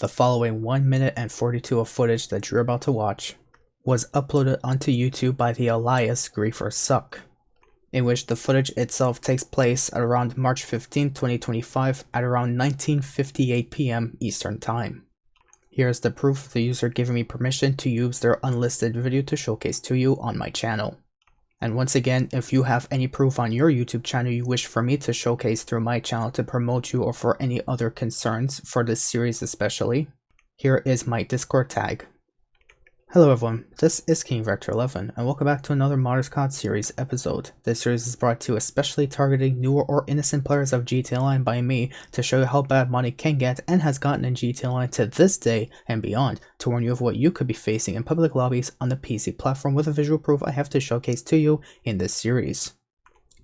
The following 1 minute and 42 of footage that you're about to watch was uploaded onto YouTube by the alias Griefer in which the footage itself takes place at around March 15, 2025 at around 19:58 p.m. Eastern Time. Here's the proof of the user giving me permission to use their unlisted video to showcase to you on my channel. And once again, if you have any proof on your YouTube channel you wish for me to showcase through my channel to promote you or for any other concerns for this series especially, here is my Discord tag. Hello everyone, this is King Vector 11 and welcome back to another Modders COD series episode. This series is brought to you especially targeting newer or innocent players of GTA Online by me to show you how bad modding can get and has gotten in GTA Online to this day and beyond, to warn you of what you could be facing in public lobbies on the PC platform with a visual proof I have to showcase to you in this series.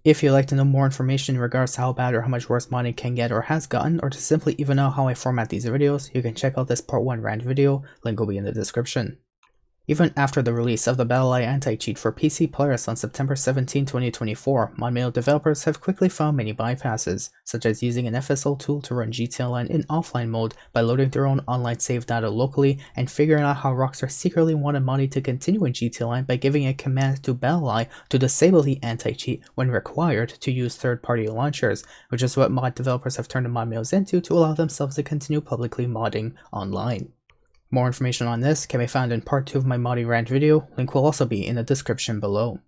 If you'd like to know more information in regards to how bad or how much worse modding can get or has gotten, or to simply even know how I format these videos, you can check out this part 1 rant video, link will be in the description. Even after the release of the BattlEye anti-cheat for PC players on September 17, 2024, ModMail developers have quickly found many bypasses, such as using an FSL tool to run GTA Online in offline mode by loading their own online save data locally, and figuring out how Rockstar secretly wanted modding to continue in GTA Online by giving a command to BattlEye to disable the anti-cheat when required to use third-party launchers, which is what mod developers have turned ModMails into to allow themselves to continue publicly modding online. More information on this can be found in part 2 of my modding rant video, link will also be in the description below.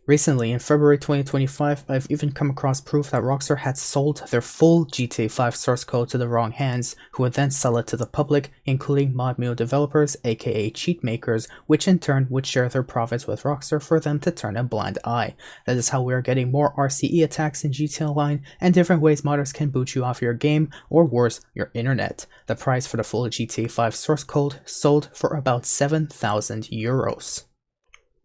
Recently, in February 2025, I've even come across proof that Rockstar had sold their full GTA 5 source code to the wrong hands, who would then sell it to the public, including ModMail developers, aka cheat makers, which in turn would share their profits with Rockstar for them to turn a blind eye. That is how we are getting more RCE attacks in GTA Online, and different ways modders can boot you off your game, or worse, your internet. The price for the full GTA 5 source code sold for about 7,000 euros.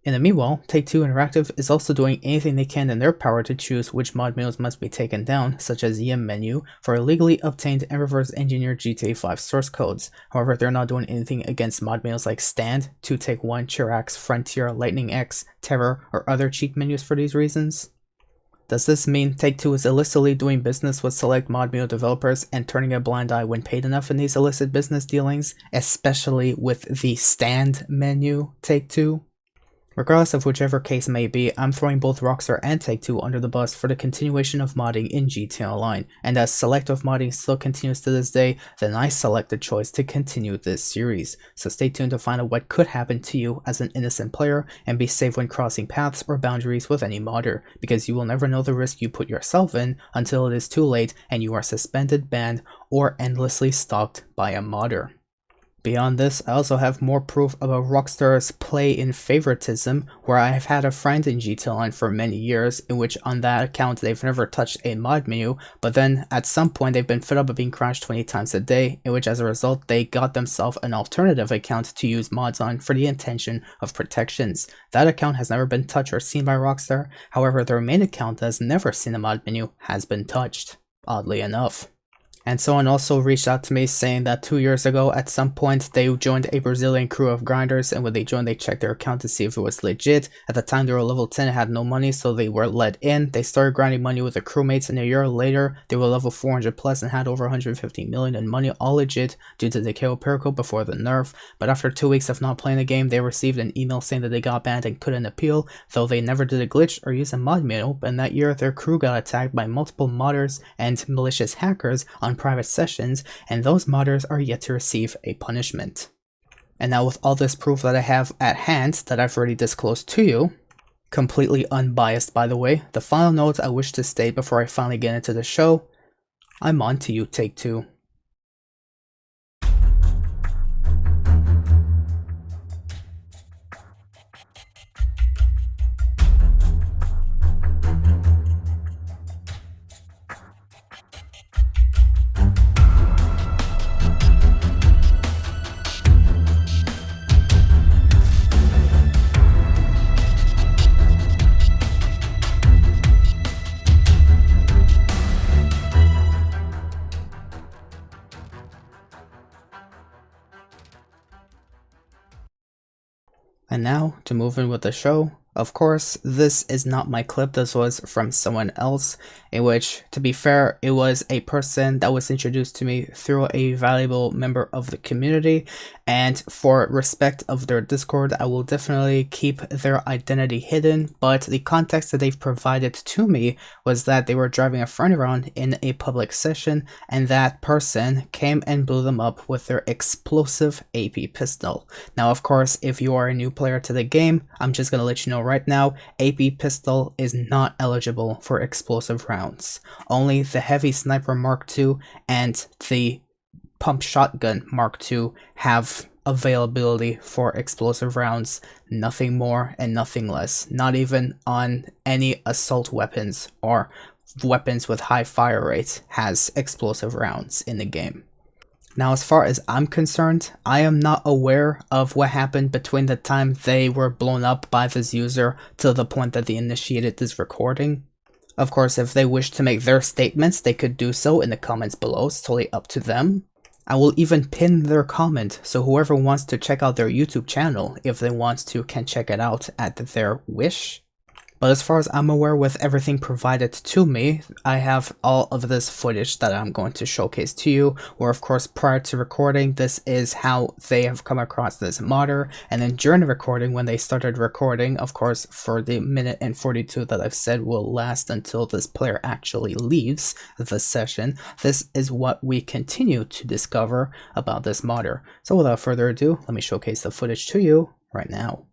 In the meanwhile, Take-Two Interactive is also doing anything they can in their power to choose which mod mails must be taken down, such as EM menu, for illegally obtained and reverse engineered GTA 5 source codes. However, they're not doing anything against mod mails like Stand, 2Take1, Chirax, Frontier, Lightning X, Terror, or other cheat menus for these reasons. Does this mean Take-Two is illicitly doing business with select ModMail developers and turning a blind eye when paid enough in these illicit business dealings, especially with the Stand menu Take-Two? Regardless of whichever case may be, I'm throwing both Rockstar and Take-Two under the bus for the continuation of modding in GTA Online, and as selective modding still continues to this day, then I select the choice to continue this series. So stay tuned to find out what could happen to you as an innocent player, and be safe when crossing paths or boundaries with any modder, because you will never know the risk you put yourself in until it is too late and you are suspended, banned, or endlessly stalked by a modder. Beyond this, I also have more proof about Rockstar's play in favoritism, where I have had a friend in GTA Online for many years, in which on that account they've never touched a mod menu, but then at some point they've been fed up of being crashed 20 times a day, in which as a result they got themselves an alternative account to use mods on for the intention of protections. That account has never been touched or seen by Rockstar, however their main account that has never seen a mod menu has been touched, oddly enough. And someone also reached out to me saying that 2 years ago at some point they joined a Brazilian crew of grinders, and when they joined they checked their account to see if it was legit. At the time they were level 10 and had no money, so they were let in. They started grinding money with their crewmates, and a year later they were level 400 plus and had over 150 million in money, all legit due to the KO Perico before the nerf. But after 2 weeks of not playing the game, they received an email saying that they got banned and couldn't appeal, though they never did a glitch or use a mod manual. And that year their crew got attacked by multiple modders and malicious hackers on private sessions, and those modders are yet to receive a punishment. And now with all this proof that I have at hand that I've already disclosed to you, completely unbiased by the way, the final note I wish to state before I finally get into the show: I'm on to you, Take-Two. And now, to move in with the show, Of course, this is not my clip, this was from someone else, in which, to be fair, it was a person that was introduced to me through a valuable member of the community, and for respect of their Discord, I will definitely keep their identity hidden, but the context that they've provided to me was that they were driving a friend around in a public session, and that person came and blew them up with their explosive AP pistol. Now, of course, if you are a new player to the game, I'm just gonna let you know right now, AP pistol is not eligible for explosive rounds. Only the heavy sniper Mark II and the pump shotgun Mark II have availability for explosive rounds, nothing more and nothing less. Not even on any assault weapons or weapons with high fire rates has explosive rounds in the game. Now, as far as I'm concerned, I am not aware of what happened between the time they were blown up by this user to the point that they initiated this recording. Of course, if they wish to make their statements, they could do so in the comments below. It's totally up to them. I will even pin their comment, so whoever wants to check out their YouTube channel, if they want to, can check it out at their wish. But as far as I'm aware, with everything provided to me, I have all of this footage that I'm going to showcase to you, where of course prior to recording, this is how they have come across this modder, and then during the recording, when they started recording, of course for the minute and 42 that I've said will last until this player actually leaves the session, this is what we continue to discover about this modder. So without further ado, let me showcase the footage to you right now.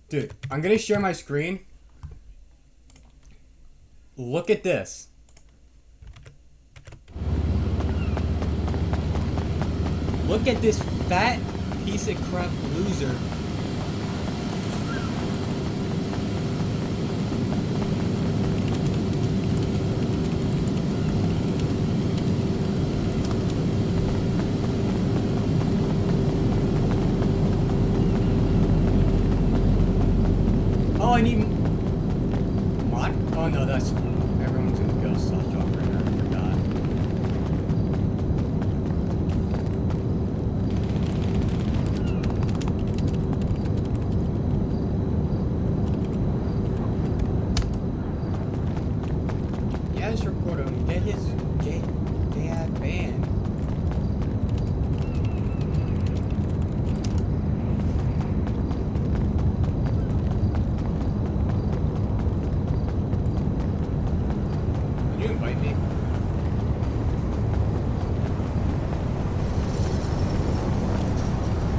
Dude, I'm gonna share my screen. Look at this. Look at this fat piece of crap loser. Oh, I need mod. Oh no, that's everyone's gonna go soft drop right now. I forgot. Yeah, just report him. Get his gay banned. You invite me?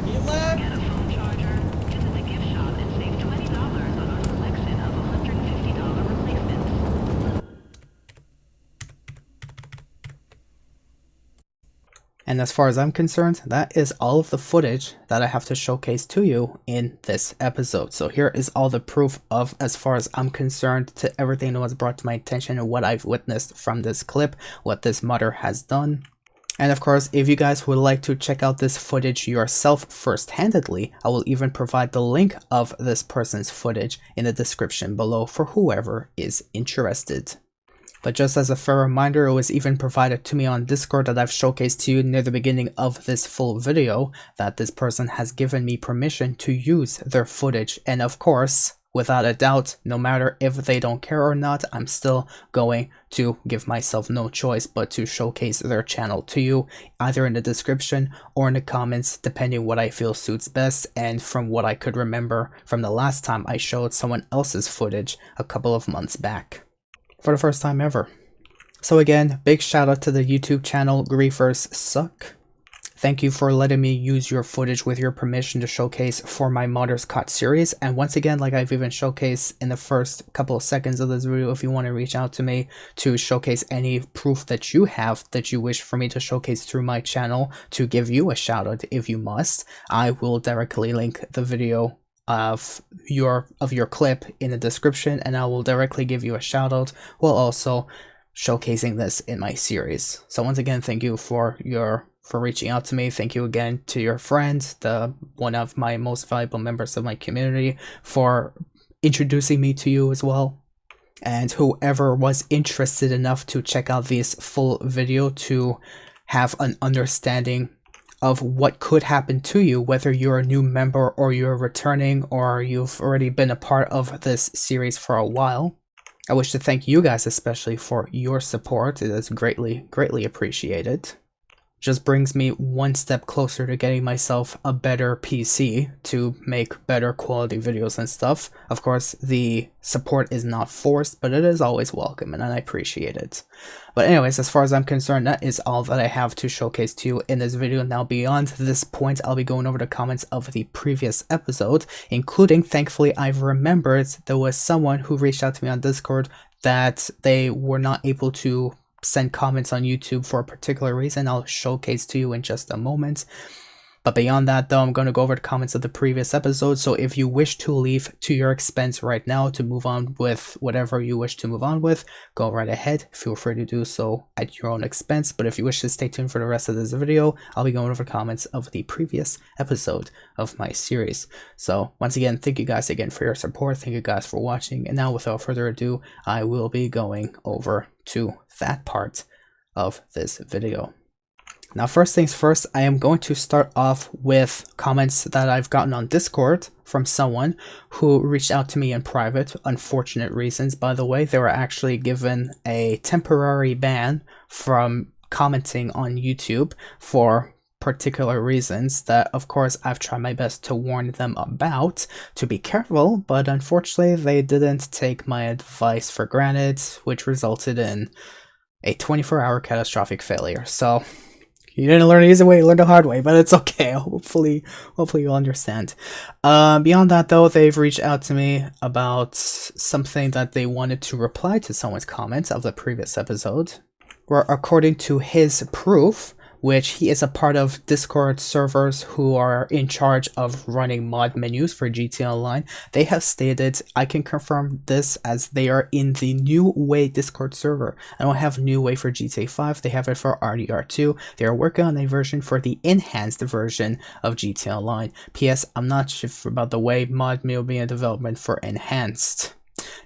He left! Get a phone charger, visit the gift shop and save $20 on our selection of $150 replacements. And as far as I'm concerned, that is all of the footage that I have to showcase to you in this episode. So here is all the proof of, as far as I'm concerned, to everything that was brought to my attention and what I've witnessed from this clip, what this modder has done. And of course, if you guys would like to check out this footage yourself first-handedly, I will even provide the link of this person's footage in the description below for whoever is interested. But just as a fair reminder, it was even provided to me on Discord that I've showcased to you near the beginning of this full video that this person has given me permission to use their footage. And of course, without a doubt, no matter if they don't care or not, I'm still going to give myself no choice but to showcase their channel to you, either in the description or in the comments, depending what I feel suits best, and from what I could remember from the last time I showed someone else's footage a couple of months back. For the first time ever. So again, big shout out to the YouTube channel Griefers Suck. Thank you for letting me use your footage with your permission to showcase for my Modders Caught series. And once again, like I've even showcased in the first couple of seconds of this video, if you want to reach out to me to showcase any proof that you have that you wish for me to showcase through my channel to give you a shout out if you must, I will directly link the video of your clip in the description, and I will directly give you a shout out while also showcasing this in my series. So once again, thank you for your for reaching out to me. Thank you again to your friend, one of my most valuable members of my community, for introducing me to you as well. And whoever was interested enough to check out this full video to have an understanding of what could happen to you, whether you're a new member or you're returning or you've already been a part of this series for a while. I wish to thank you guys especially for your support. It is greatly appreciated. Just brings me one step closer to getting myself a better PC to make better quality videos and stuff. Of course, the support is not forced, but it is always welcome and I appreciate it. But anyways, as far as I'm concerned, that is all that I have to showcase to you in this video. Now beyond this point, I'll be going over the comments of the previous episode, including, thankfully, I've remembered there was someone who reached out to me on Discord that they were not able to send comments on YouTube for a particular reason. I'll showcase to you in just a moment. But beyond that though, I'm going to go over the comments of the previous episode. So if you wish to leave to your expense right now to move on with whatever you wish to move on with, go right ahead. Feel free to do so at your own expense. But if you wish to stay tuned for the rest of this video, I'll be going over comments of the previous episode of my series. So once again, thank you guys again for your support. Thank you guys for watching. And now without further ado, I will be going over to that part of this video. Now, first things first, I am going to start off with comments that I've gotten on Discord from someone who reached out to me in private. Unfortunate reasons, by the way. They were actually given a temporary ban from commenting on YouTube for particular reasons that, of course, I've tried my best to warn them about, to be careful, but unfortunately they didn't take my advice for granted, which resulted in a 24-hour catastrophic failure. So you didn't learn the easy way, you learned the hard way, but it's okay. Hopefully you'll understand. Beyond that though, they've reached out to me about something that they wanted to reply to someone's comments of the previous episode, where according to his proof, which he is a part of Discord servers who are in charge of running mod menus for GTA Online, they have stated, I can confirm this as they are in the New Way Discord server. I don't have New Way for GTA 5, they have it for RDR2. They are working on a version for the enhanced version of GTA Online. P.S. I'm not sure about the way mod menu will be in development for enhanced.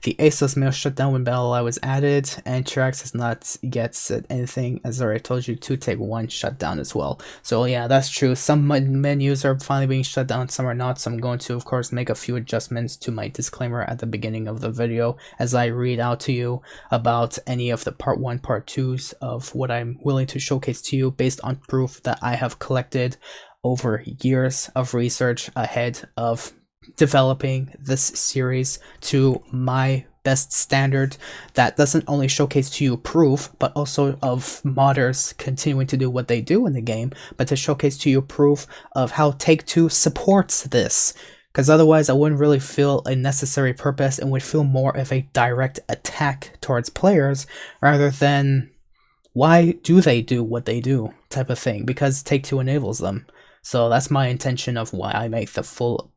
The ASOS mail shut down when BattlEye was added, and Trax has not yet said anything, as I already told you. 2Take1 shut down as well. So yeah, that's true. Some menus are finally being shut down, some are not. So I'm going to, of course, make a few adjustments to my disclaimer at the beginning of the video as I read out to you about any of the part 1, part 2s of what I'm willing to showcase to you based on proof that I have collected over years of research ahead of developing this series to my best standard, that doesn't only showcase to you proof but also of modders continuing to do what they do in the game, but to showcase to you proof of how Take-Two supports this, because otherwise I wouldn't really feel a necessary purpose and would feel more of a direct attack towards players rather than why do they do what they do type of thing, because Take-Two enables them. So that's my intention of why I make the full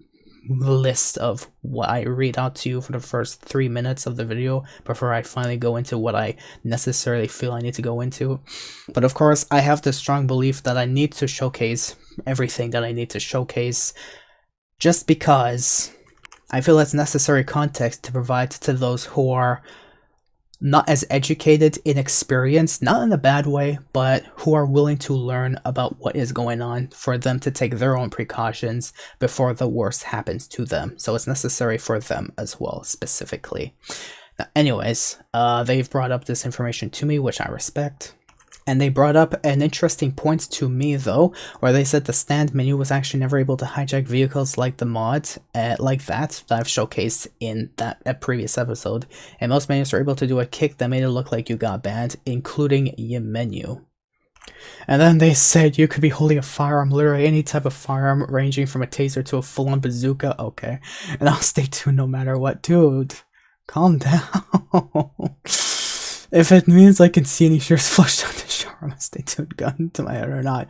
list of what I read out to you for the first 3 minutes of the video before I finally go into what I necessarily feel I need to go into. But of course, I have the strong belief that I need to showcase everything that I need to showcase just because I feel it's necessary context to provide to those who are not as educated, inexperienced, not in a bad way, but who are willing to learn about what is going on for them to take their own precautions before the worst happens to them. So it's necessary for them as well, specifically. Now, anyways, they've brought up this information to me, which I respect. And they brought up an interesting point to me though, where they said the stand menu was actually never able to hijack vehicles like the mod, like that I've showcased in that previous episode. And most menus are able to do a kick that made it look like you got banned, including your menu. And then they said you could be holding a firearm, literally any type of firearm, ranging from a taser to a full-on bazooka. Okay, and I'll stay tuned no matter what. Dude, calm down. If it means I can see any shirts flushed down the shower, I'm gonna stay tuned, gun to my head or not.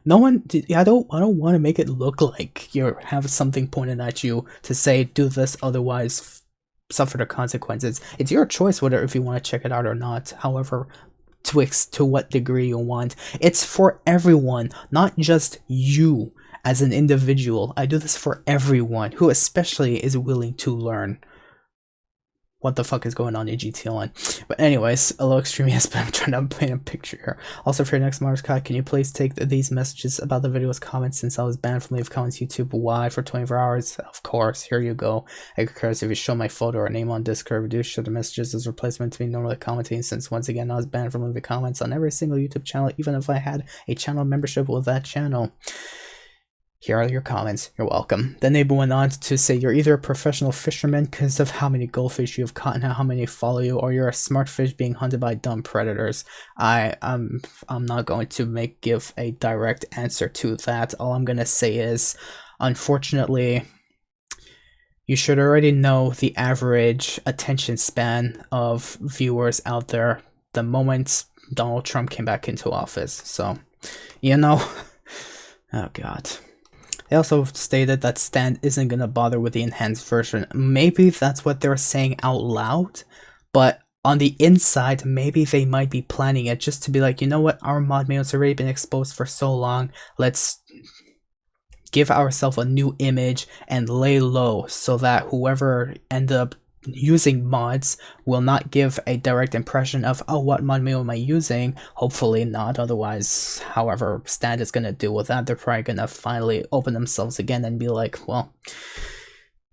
No one, I don't want to make it look like you have something pointed at you to say do this, otherwise suffer the consequences. It's your choice whether if you want to check it out or not. However, to what degree you want. It's for everyone, not just you as an individual. I do this for everyone who especially is willing to learn what the fuck is going on in GTA Online. But anyways, a little extreme, yes, but I'm trying to paint a picture here. Also, for your next Mars Kai, can you please take these messages about the video's comments since I was banned from Leave Comments YouTube Why for 24 hours? Of course, here you go. I could care if you show my photo or name on Discord, do share the messages as replacement to me normally commenting, since once again I was banned from leaving comments on every single YouTube channel, even if I had a channel membership with that channel. Here are your comments. You're welcome. Then they went on to say you're either a professional fisherman because of how many goldfish you have caught and how many follow you, or you're a smart fish being hunted by dumb predators. I'm not going to give a direct answer to that. All I'm gonna say is, unfortunately, you should already know the average attention span of viewers out there the moment Donald Trump came back into office. So, you know, oh god. They also stated that Stand isn't going to bother with the enhanced version. Maybe that's what they're saying out loud, but on the inside, maybe they might be planning it just to be like, you know what, our mod mail's already been exposed for so long, let's give ourselves a new image and lay low so that whoever end up using mods will not give a direct impression of, oh, what mod mail am I using? Hopefully not, otherwise, however Stand is gonna deal with that, they're probably gonna finally open themselves again and be like, well,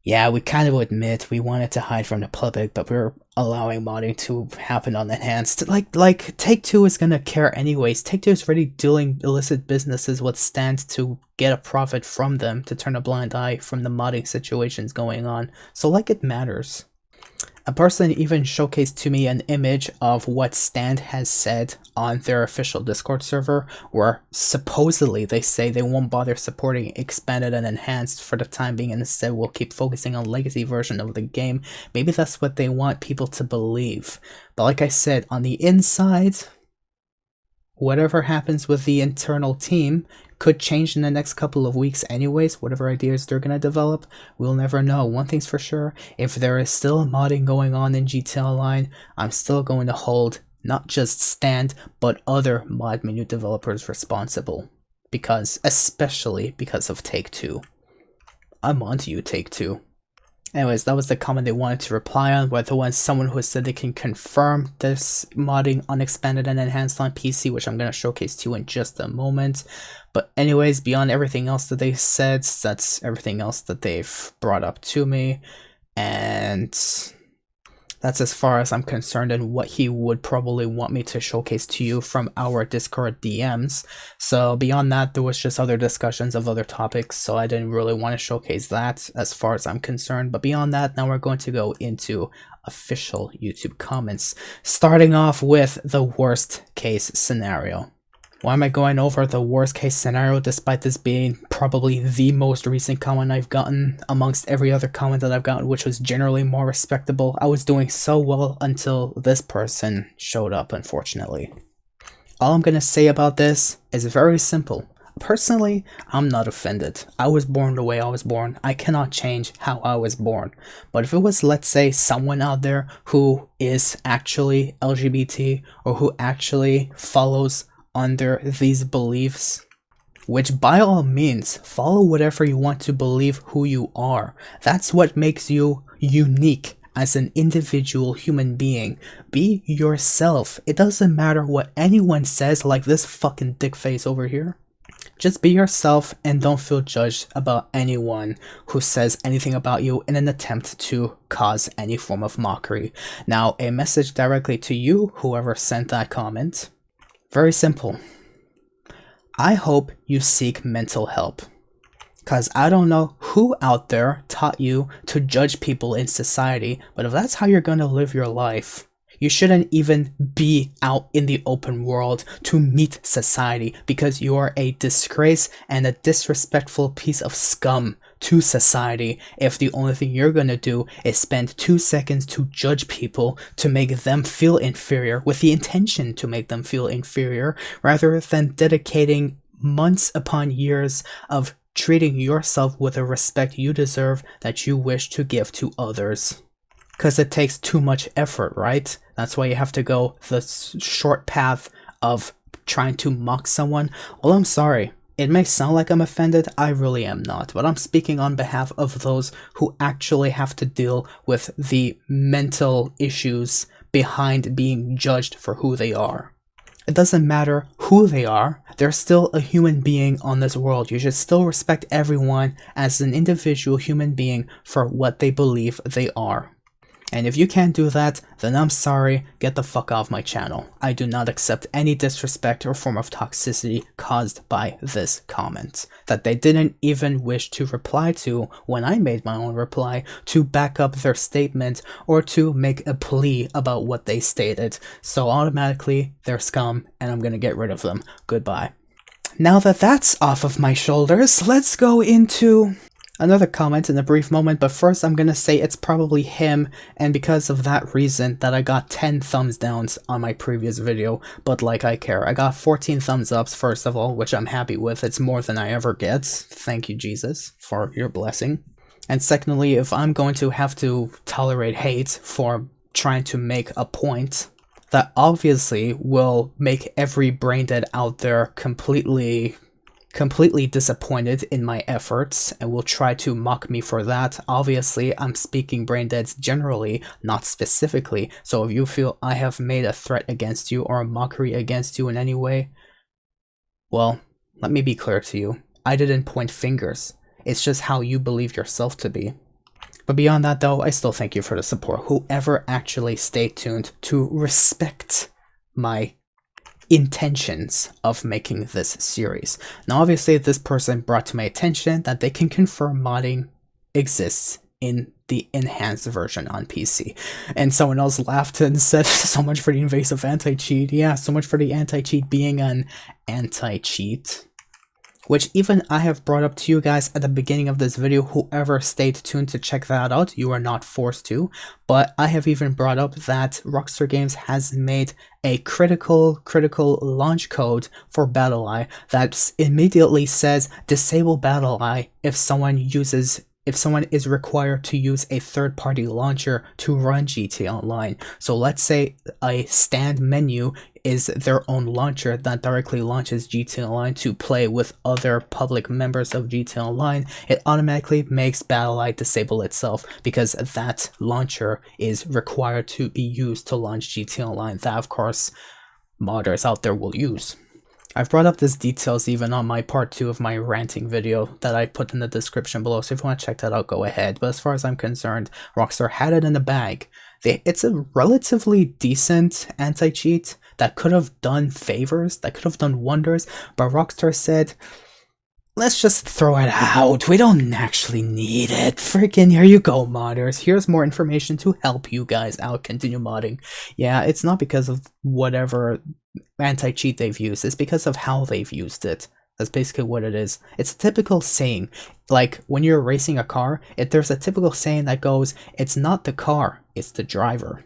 yeah, we kind of admit we wanted to hide from the public, but we're allowing modding to happen on enhanced. Like Take-Two is gonna care anyways. Take-Two is already doing illicit businesses with Stand to get a profit from them, to turn a blind eye from the modding situations going on. So like it matters. A person even showcased to me an image of what Stand has said on their official Discord server, where supposedly they say they won't bother supporting expanded and enhanced for the time being and instead will keep focusing on legacy version of the game. Maybe that's what they want people to believe. But like I said, on the inside, whatever happens with the internal team could change in the next couple of weeks anyways. Whatever ideas they're gonna develop, we'll never know. One thing's for sure, if there is still modding going on in GTA Online, I'm still going to hold not just Stand, but other mod menu developers responsible. Because, especially because of Take-Two. I'm onto you, Take-Two. Anyways, that was the comment they wanted to reply on, where the one someone who said they can confirm this modding on expanded and enhanced on PC, which I'm going to showcase to you in just a moment. But anyways, beyond everything else that they said, that's everything else that they've brought up to me, and that's as far as I'm concerned and what he would probably want me to showcase to you from our Discord DMs. So beyond that, there was just other discussions of other topics, so I didn't really want to showcase that as far as I'm concerned. But beyond that, now we're going to go into official YouTube comments, starting off with the worst case scenario. Why am I going over the worst case scenario despite this being probably the most recent comment I've gotten amongst every other comment that I've gotten, which was generally more respectable? I was doing so well until this person showed up, unfortunately. All I'm gonna say about this is very simple. Personally, I'm not offended. I was born the way I was born. I cannot change how I was born. But if it was, let's say, someone out there who is actually LGBT or who actually follows under these beliefs, which by all means, follow whatever you want to believe who you are. That's what makes you unique as an individual human being. Be yourself. It doesn't matter what anyone says, like this fucking dick face over here. Just be yourself and don't feel judged about anyone who says anything about you in an attempt to cause any form of mockery. Now, a message directly to you, whoever sent that comment. Very simple. I hope you seek mental help. Because I don't know who out there taught you to judge people in society, but if that's how you're going to live your life, you shouldn't even be out in the open world to meet society, because you are a disgrace and a disrespectful piece of scum to society if the only thing you're gonna do is spend 2 seconds to judge people to make them feel inferior, with the intention to make them feel inferior, rather than dedicating months upon years of treating yourself with the respect you deserve that you wish to give to others. Because it takes too much effort, right? That's why you have to go the short path of trying to mock someone. Well, I'm sorry. It may sound like I'm offended, I really am not, but I'm speaking on behalf of those who actually have to deal with the mental issues behind being judged for who they are. It doesn't matter who they are, they're still a human being on this world. You should still respect everyone as an individual human being for what they believe they are. And if you can't do that, then I'm sorry, get the fuck off my channel. I do not accept any disrespect or form of toxicity caused by this comment that they didn't even wish to reply to when I made my own reply to back up their statement or to make a plea about what they stated. So automatically, they're scum and I'm gonna get rid of them. Goodbye. Now that that's off of my shoulders, let's go into another comment in a brief moment, but first I'm gonna say it's probably him, and because of that reason that I got 10 thumbs downs on my previous video, but like I care. I got 14 thumbs ups first of all, which I'm happy with. It's more than I ever get. Thank you, Jesus, for your blessing. And secondly, if I'm going to have to tolerate hate for trying to make a point that obviously will make every braindead out there completely disappointed in my efforts and will try to mock me for that. Obviously, I'm speaking braindeads generally, not specifically, so if you feel I have made a threat against you or a mockery against you in any way, well, let me be clear to you. I didn't point fingers. It's just how you believe yourself to be. But beyond that though, I still thank you for the support. Whoever actually stayed tuned to respect my intentions of making this series. Now obviously this person brought to my attention that they can confirm modding exists in the enhanced version on PC. And someone else laughed and said, so much for the invasive anti-cheat. Yeah, so much for the anti-cheat being an anti-cheat. Which even I have brought up to you guys at the beginning of this video. Whoever stayed tuned to check that out, you are not forced to. But I have even brought up that Rockstar Games has made a critical launch code for BattlEye that immediately says disable BattlEye if someone is required to use a third-party launcher to run GTA Online. So let's say a stand menu is their own launcher that directly launches GTA Online to play with other public members of GTA Online, it automatically makes BattlEye disable itself because that launcher is required to be used to launch GTA Online. That, of course, modders out there will use. I've brought up these details even on my part 2 of my ranting video that I put in the description below, so if you want to check that out, go ahead. But as far as I'm concerned, Rockstar had it in the bag. It's a relatively decent anti-cheat that could have done favors, that could have done wonders, but Rockstar said, let's just throw it out. We don't actually need it. Freaking here you go, modders. Here's more information to help you guys out. Continue modding. Yeah, it's not because of whatever anti-cheat they've used. It's because of how they've used it. That's basically what it is. It's a typical saying. Like, when you're racing a car, there's a typical saying that goes, it's not the car, it's the driver.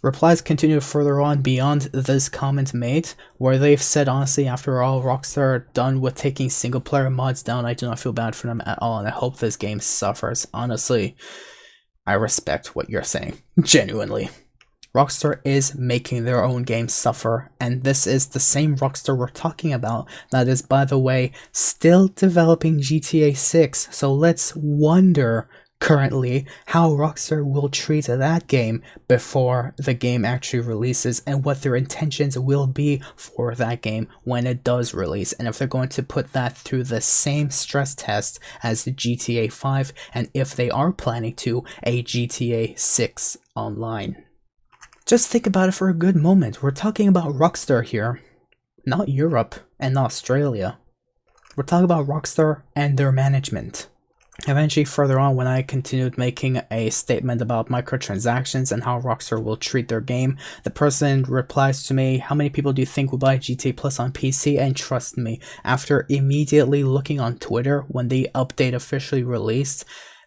Replies continue further on beyond this comment made, where they've said, honestly, after all, Rockstar are done with taking single player mods down. I do not feel bad for them at all, and I hope this game suffers. Honestly, I respect what you're saying. Genuinely. Rockstar is making their own game suffer, and this is the same Rockstar we're talking about that is, by the way, still developing GTA 6, so let's wonder currently how Rockstar will treat that game before the game actually releases and what their intentions will be for that game when it does release, and if they're going to put that through the same stress test as GTA 5, and if they are planning to, a GTA 6 online. Just think about it for a good moment. We're talking about Rockstar here, not Europe and not Australia. We're talking about Rockstar and their management. Eventually, further on, when I continued making a statement about microtransactions and how Rockstar will treat their game, the person replies to me, how many people do you think will buy GTA Plus on PC? And trust me, after immediately looking on Twitter when the update officially released,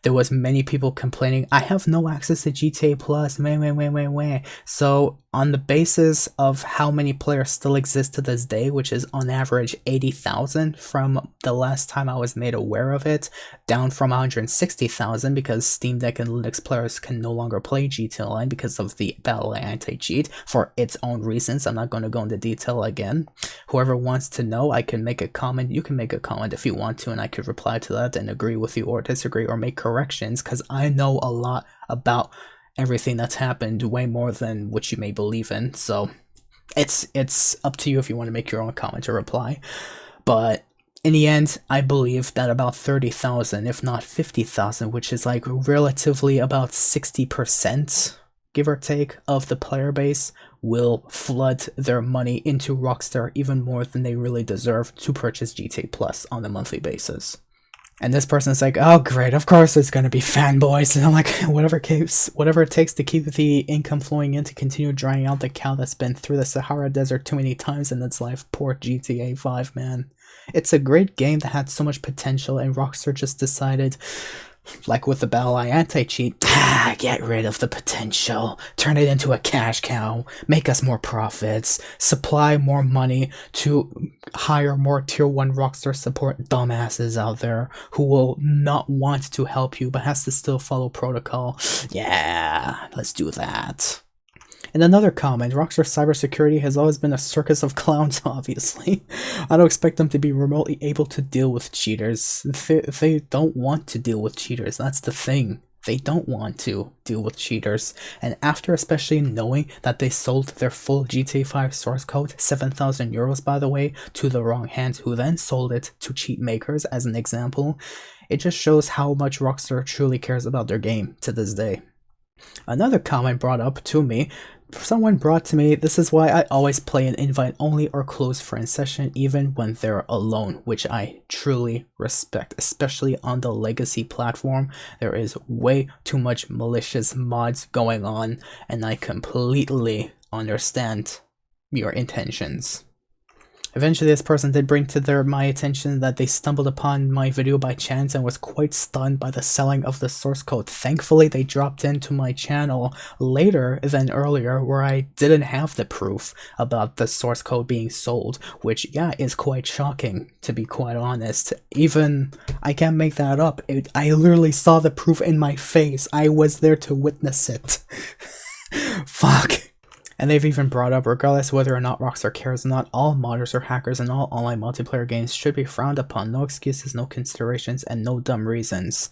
there was many people complaining, I have no access to GTA Plus, meh. So on the basis of how many players still exist to this day, which is on average 80,000 from the last time I was made aware of it, down from 160,000 because Steam Deck and Linux players can no longer play GTA Online because of the BattlEye anti-cheat for its own reasons. I'm not going to go into detail again. Whoever wants to know, I can make a comment. You can make a comment if you want to, and I could reply to that and agree with you or disagree or make corrections, because I know a lot about everything that's happened, way more than what you may believe in. So it's up to you if you want to make your own comment or reply. But in the end, I believe that about 30,000, if not 50,000, which is like relatively about 60%, give or take, of the player base, will flood their money into Rockstar even more than they really deserve to purchase GTA Plus on a monthly basis. And this person's like, oh great, of course there's gonna be fanboys. And I'm like, whatever it takes to keep the income flowing in to continue drying out the cow that's been through the Sahara Desert too many times in its life. Poor GTA 5, man. It's a great game that had so much potential, and Rockstar just decided, like with the BattlEye anti-cheat, get rid of the potential, turn it into a cash cow, make us more profits, supply more money to hire more tier 1 Rockstar support dumbasses out there who will not want to help you but has to still follow protocol. Yeah, let's do that. In another comment, Rockstar cybersecurity has always been a circus of clowns, obviously. I don't expect them to be remotely able to deal with cheaters. They don't want to deal with cheaters, that's the thing. They don't want to deal with cheaters. And after especially knowing that they sold their full GTA 5 source code, 7,000 euros by the way, to the wrong hands, who then sold it to cheat makers as an example, it just shows how much Rockstar truly cares about their game to this day. Another comment brought up to me, someone brought to me, this is why I always play an invite only or closed friend session even when they're alone, which I truly respect, especially on the legacy platform. There is way too much malicious mods going on, and I completely understand your intentions. Eventually, this person did bring to my attention that they stumbled upon my video by chance and was quite stunned by the selling of the source code. Thankfully, they dropped into my channel later than earlier, where I didn't have the proof about the source code being sold, which, yeah, is quite shocking, to be quite honest. Even, I can't make that up. I literally saw the proof in my face. I was there to witness it. Fuck. And they've even brought up, regardless whether or not Rockstar cares or not, all modders or hackers in all online multiplayer games should be frowned upon. No excuses, no considerations, and no dumb reasons.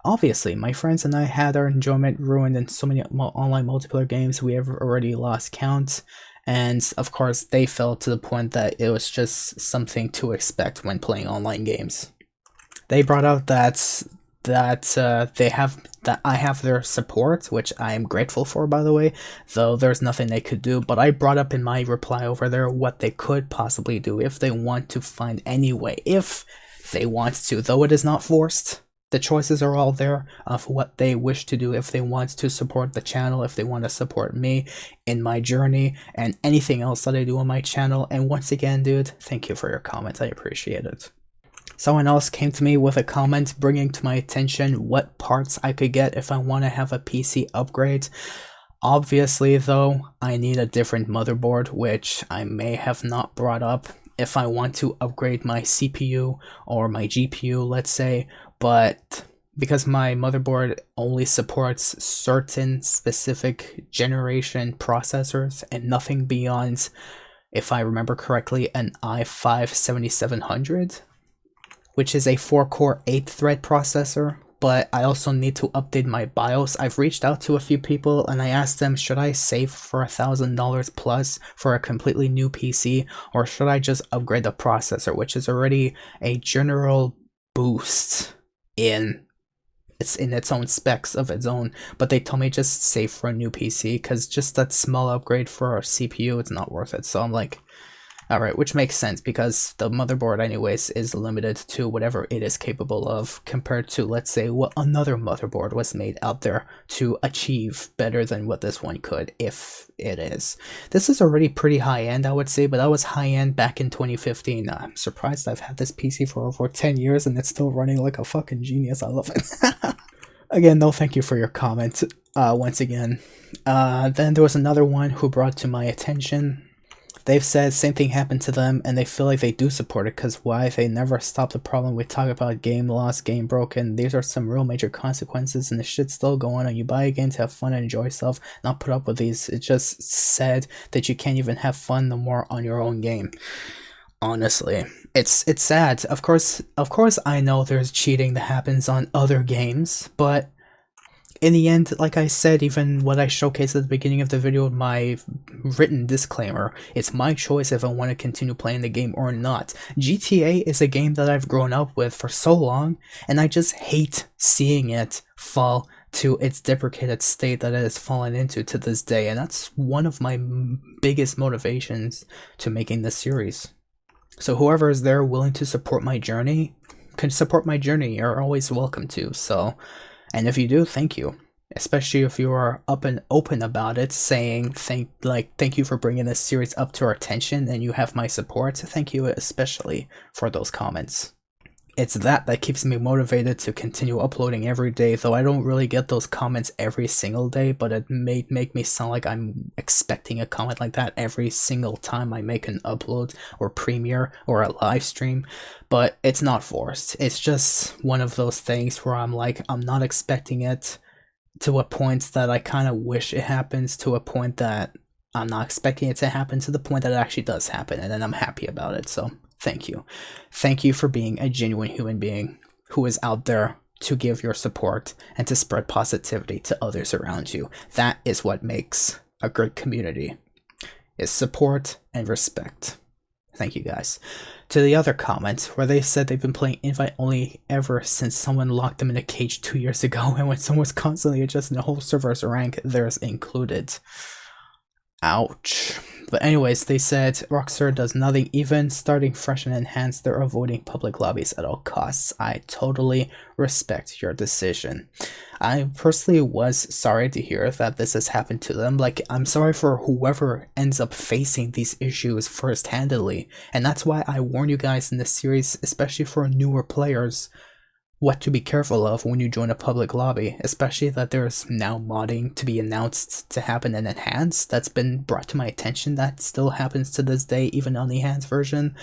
Obviously, my friends and I had our enjoyment ruined in so many online multiplayer games we have already lost count. And of course, they felt to the point that it was just something to expect when playing online games. They brought out that I have their support, which I am grateful for, by the way, though there's nothing they could do. But I brought up in my reply over there what they could possibly do if they want to find any way, if they want to, though it is not forced. The choices are all there of what they wish to do, if they want to support the channel, if they want to support me in my journey, and anything else that I do on my channel. And once again, dude, thank you for your comments, I appreciate it. Someone else came to me with a comment bringing to my attention what parts I could get if I want to have a PC upgrade. Obviously though, I need a different motherboard, which I may have not brought up if I want to upgrade my CPU or my GPU, let's say, but because my motherboard only supports certain specific generation processors and nothing beyond, if I remember correctly, an i5-7700, which is a 4-core 8-thread processor, but I also need to update my BIOS. I've reached out to a few people and I asked them, should I save for $1,000 plus for a completely new PC, or should I just upgrade the processor, which is already a general boost in its own specs of its own. But they told me just save for a new PC, because just that small upgrade for a CPU, it's not worth it. So I'm like, alright, which makes sense because the motherboard anyways is limited to whatever it is capable of, compared to, let's say, what another motherboard was made out there to achieve better than what this one could, if it is. This is already pretty high-end, I would say, but that was high-end back in 2015. I'm surprised I've had this PC for over 10 years and it's still running like a fucking genius. I love it. Again, no thank you for your comment, once again. Then there was another one who brought to my attention. They've said same thing happened to them, and they feel like they do support it, because why? They never stop the problem. We talk about game lost, game broken. These are some real major consequences, and the shit's still going on. You buy a game to have fun and enjoy yourself, not put up with these. It's just sad that you can't even have fun no more on your own game. Honestly, it's sad. Of course, I know there's cheating that happens on other games, but in the end, like I said, even what I showcased at the beginning of the video, my written disclaimer, it's my choice if I want to continue playing the game or not. GTA is a game that I've grown up with for so long, and I just hate seeing it fall to its deprecated state that it has fallen into to this day, and that's one of my biggest motivations to making this series. So whoever is there willing to support my journey, can support my journey, you're always welcome to, so... And if you do, thank you. Especially if you are up and open about it, saying thank you for bringing this series up to our attention and you have my support. Thank you especially for those comments. It's that keeps me motivated to continue uploading every day, though I don't really get those comments every single day, but it may make me sound like I'm expecting a comment like that every single time I make an upload or premiere or a live stream, but it's not forced. It's just one of those things where I'm like, I'm not expecting it to a point that I kind of wish it happens, to a point that I'm not expecting it to happen, to the point that it actually does happen, and then I'm happy about it, so... Thank you. Thank you for being a genuine human being who is out there to give your support and to spread positivity to others around you. That is what makes a great community, is support and respect. Thank you guys. To the other comments where they said they've been playing invite only ever since someone locked them in a cage 2 years ago, and when someone's constantly adjusting the whole server's rank, theirs included. Ouch. But anyways, they said Rockstar does nothing even starting fresh and enhanced. They're avoiding public lobbies at all costs. I totally respect your decision. I personally was sorry to hear that this has happened to them. Like, I'm sorry for whoever ends up facing these issues first-handedly. And that's why I warn you guys in this series, especially for newer players, what to be careful of when you join a public lobby, especially that there's now modding to be announced to happen and enhanced. That's been brought to my attention. That still happens to this day, even on the enhanced version.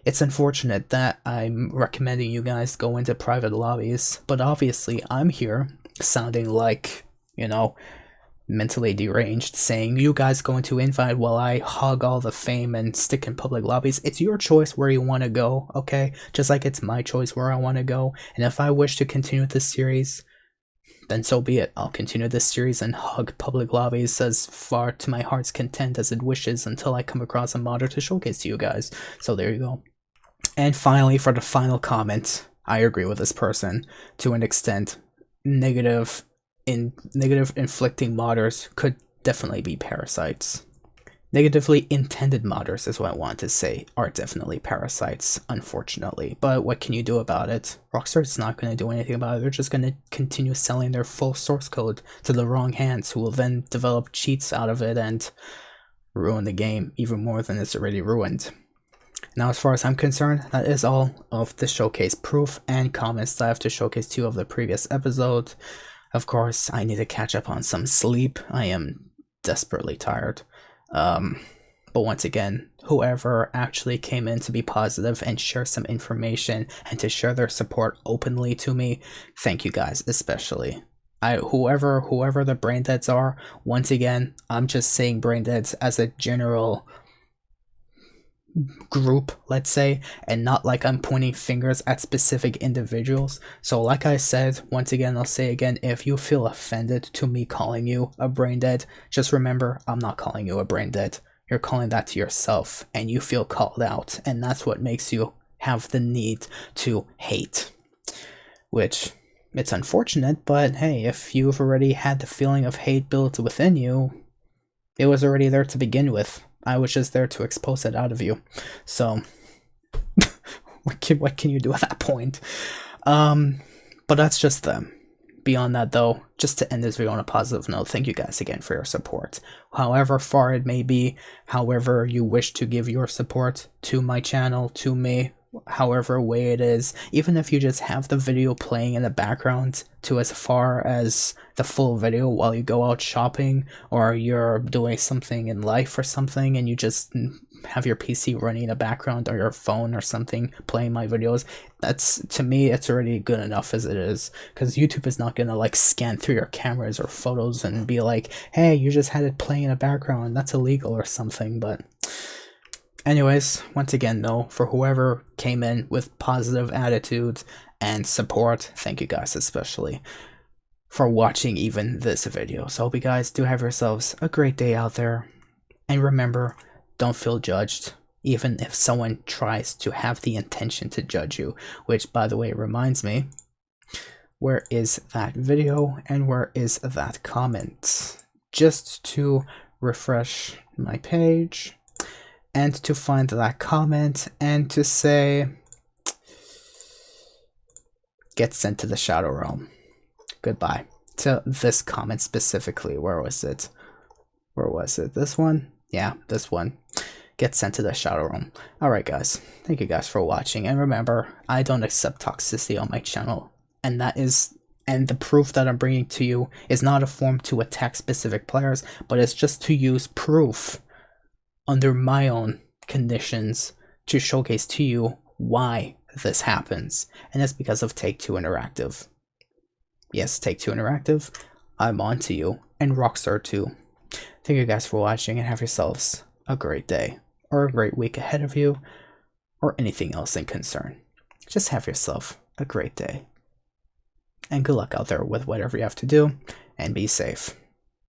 It's unfortunate that I'm recommending you guys go into private lobbies, but obviously I'm here sounding like, you know, mentally deranged, saying you guys go into invite while I hog all the fame and stick in public lobbies. It's your choice where you want to go, okay? Just like it's my choice where I want to go. And if I wish to continue this series, then so be it. I'll continue this series and hug public lobbies as far to my heart's content as it wishes until I come across a modder to showcase to you guys. So there you go. And finally, for the final comment, I agree with this person to an extent. Negative inflicting modders could definitely be parasites. Negatively intended modders is what I want to say, are definitely parasites, unfortunately. But what can you do about it? Rockstar's not going to do anything about it. They're just going to continue selling their full source code to the wrong hands, who will then develop cheats out of it and ruin the game even more than it's already ruined. Now, as far as I'm concerned, that is all of the showcase proof and comments that I have to showcase to you of the previous episode. Of course, I need to catch up on some sleep. I am desperately tired. But once again, whoever actually came in to be positive and share some information and to share their support openly to me, thank you guys, especially. Whoever the brain deads are, once again, I'm just saying brain deads as a general group, let's say, and not like I'm pointing fingers at specific individuals. So like I said, once again, I'll say again, if you feel offended to me calling you a brain dead, just remember, I'm not calling you a brain dead. You're calling that to yourself, and you feel called out, and that's what makes you have the need to hate. Which, it's unfortunate, but hey, if you've already had the feeling of hate built within you, it was already there to begin with. I was just there to expose it out of you. So, what can you do at that point? But that's just them. Beyond that, though, just to end this video on a positive note, thank you guys again for your support. However far it may be, however you wish to give your support to my channel, to me, however way it is, even if you just have the video playing in the background to as far as the full video while you go out shopping or you're doing something in life or something, and you just have your PC running in the background or your phone or something playing my videos, that's, to me, it's already good enough as it is, because YouTube is not gonna like scan through your cameras or photos and be like, hey, you just had it playing in the background, that's illegal or something. But anyways, once again though, for whoever came in with positive attitudes and support, thank you guys especially for watching even this video. So I hope you guys do have yourselves a great day out there, and remember, don't feel judged, even if someone tries to have the intention to judge you, which, by the way, reminds me, where is that video and where is that comment? Just to refresh my page and to find that comment and to say, get sent to the Shadow Realm. Goodbye. To this comment specifically. Where was it? Where was it? This one? Yeah, this one. Get sent to the Shadow Realm. Alright guys, thank you guys for watching, and remember, I don't accept toxicity on my channel, and the proof that I'm bringing to you is not a form to attack specific players, but it's just to use proof under my own conditions to showcase to you why this happens, and it's because of Take-Two Interactive. Yes, Take-Two Interactive, I'm on to you, and Rockstar too. Thank you guys for watching, and have yourselves a great day, or a great week ahead of you, or anything else in concern. Just have yourself a great day. And good luck out there with whatever you have to do, and be safe.